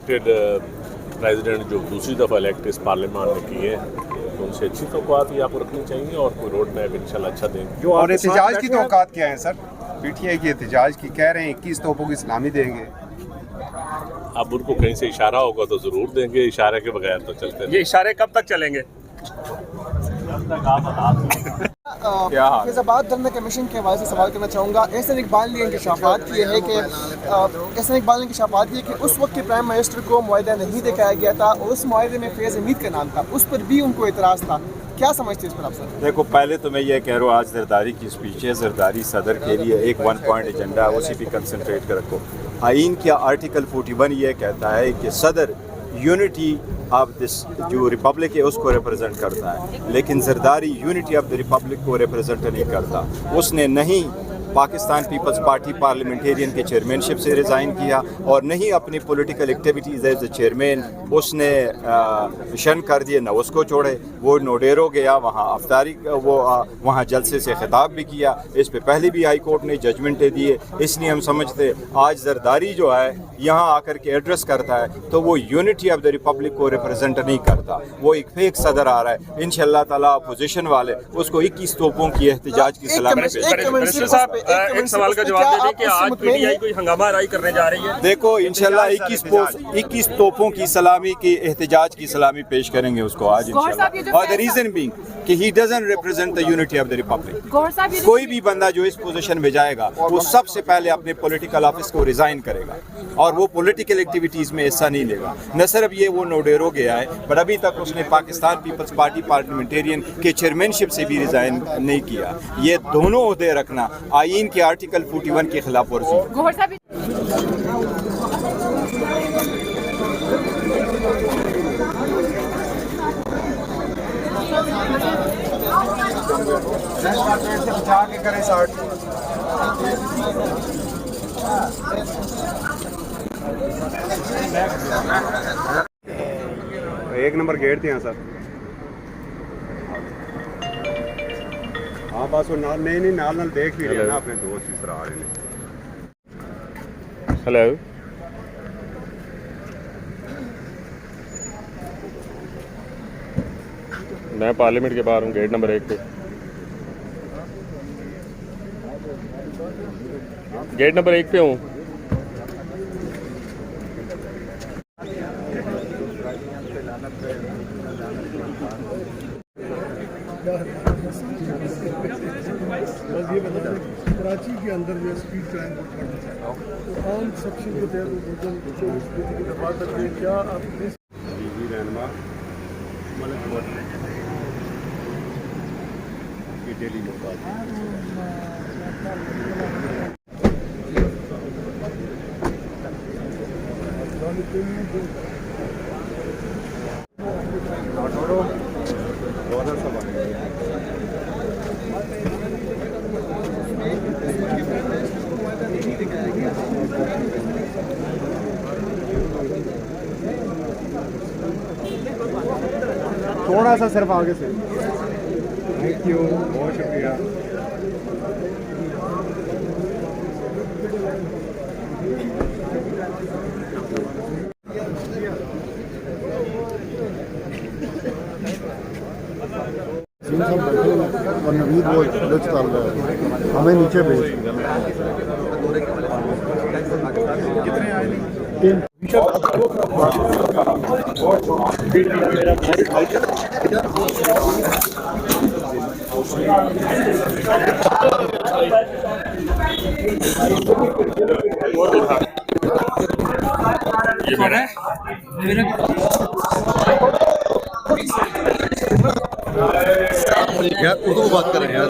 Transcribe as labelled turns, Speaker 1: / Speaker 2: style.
Speaker 1: President जो दूसरी दफ़ा इलेक्ट इस पार्लियामान में किए हैं तो उनसे अच्छी तौक़ात ही आपको रखनी चाहिए और कोई रोड मैप इंशाल्लाह अच्छा देंगे।
Speaker 2: और एहतजाज की तौक़ात क्या है सर? पीटीआई की एहतजाज की कह रहे हैं 21 तोपों की सलामी देंगे।
Speaker 1: अब उनको कहीं से इशारा होगा तो ज़रूर देंगे, इशारे के बगैर तो चलते
Speaker 3: ये इशारे कब तक चलेंगे?
Speaker 4: फैज़ाबाद धरना कमीशन के हवाले से सवाल करना चाहूँगा। एहसन इकबाल ने इंकशाफात किए हैं कि उस वक्त के प्राइम मिनिस्टर को मुआहदा नहीं दिखाया गया था और उस मुआहदे में फैज़ हमीद का नाम था, उस पर भी उनको एतराज़ था। क्या समझते हैं इस पर आप सर?
Speaker 5: देखो, पहले तो मैं ये कह रहा हूँ, आज जरदारी की स्पीच है, जरदारी सदर के लिए एक 1 पॉइंट एजेंडा है, उसी पर कंसंट्रेट कर रखो। आइन का आर्टिकल 41 ये कहता है कि सदर यूनिटी ऑफ दिस जो रिपब्लिक है उसको रिप्रेजेंट करता है, लेकिन Zardari unity of the Republic को रिप्रेजेंट नहीं करता। उसने नहीं पाकिस्तान पीपल्स पार्टी पार्लियामेंटेरियन के चेयरमैनशिप से रिज़ाइन किया और नहीं अपनी political activities as a chairman उसने शन कर दिए, न उसको छोड़े। वो नोडेरो गया, वहाँ अफ्तारी वो वहाँ जलसे से खिताब भी किया। इस पे पहले भी हाई कोर्ट ने जजमेंटें दिए। इसलिए हम समझते आज जरदारी जो है यहाँ आकर के एड्रेस करता है तो वो यूनिटी ऑफ द रिपब्लिक को रिप्रेजेंट नहीं करता, वो एक फेक सदर आ रहा है। इंशाअल्लाह ताला अपोजिशन वाले उसको 21 तोपों की एहतजाज की सलामी
Speaker 3: एक सवाल का जवाब दे दें कि आज पीटीआई कोई हंगामा राई करने जा रही है।
Speaker 5: देखो, इंशाल्लाह 21 तोपों की सलामी की एहतजाज की सलामी पेश करेंगे उसको आज इंशाल्लाह। और द रीजन बीइंग कि he doesn't represent the unity of the Republic. कोई भी बंदा जो इस पोजीशन में जाएगा वो सबसे पहले अपने पॉलिटिकल ऑफिस को रिजाइन करेगा और वो पॉलिटिकल एक्टिविटीज में हिस्सा नहीं लेगा। न सिर्फ ये वो नोडेरो गया है, पर अभी तक उसने पाकिस्तान पीपल्स पार्टी पार्लियामेंटेरियन के चेयरमैनशिप से भी रिजाइन नहीं किया। ये दोनों ओहदे रखना आइन के आर्टिकल 41 के खिलाफ वर्जी है।
Speaker 2: एक नंबर गेट थे सर। हाँ बस वो नाल नहीं नाल देख भी रहे ना अपने दोस्त इस तरह आ रहे हैं।
Speaker 1: हेलो, मैं पार्लियामेंट के बाहर हूँ, गेट नंबर 1 पे। गेट नंबर 1 पे हूँ।
Speaker 6: कराची के अंदर जो स्पीड क्राइम को करना चाहता हूँ तो आम सेक्शन के तहत क्या आप
Speaker 2: रहनमा डेली थोड़ा सा सिर्फ आगे से। थैंक यू, बहुत शुक्रिया।
Speaker 6: और नवीद वो लच डाल रहा है, हमें नीचे भेज कितने आए यार, उर्दू बात करें यार।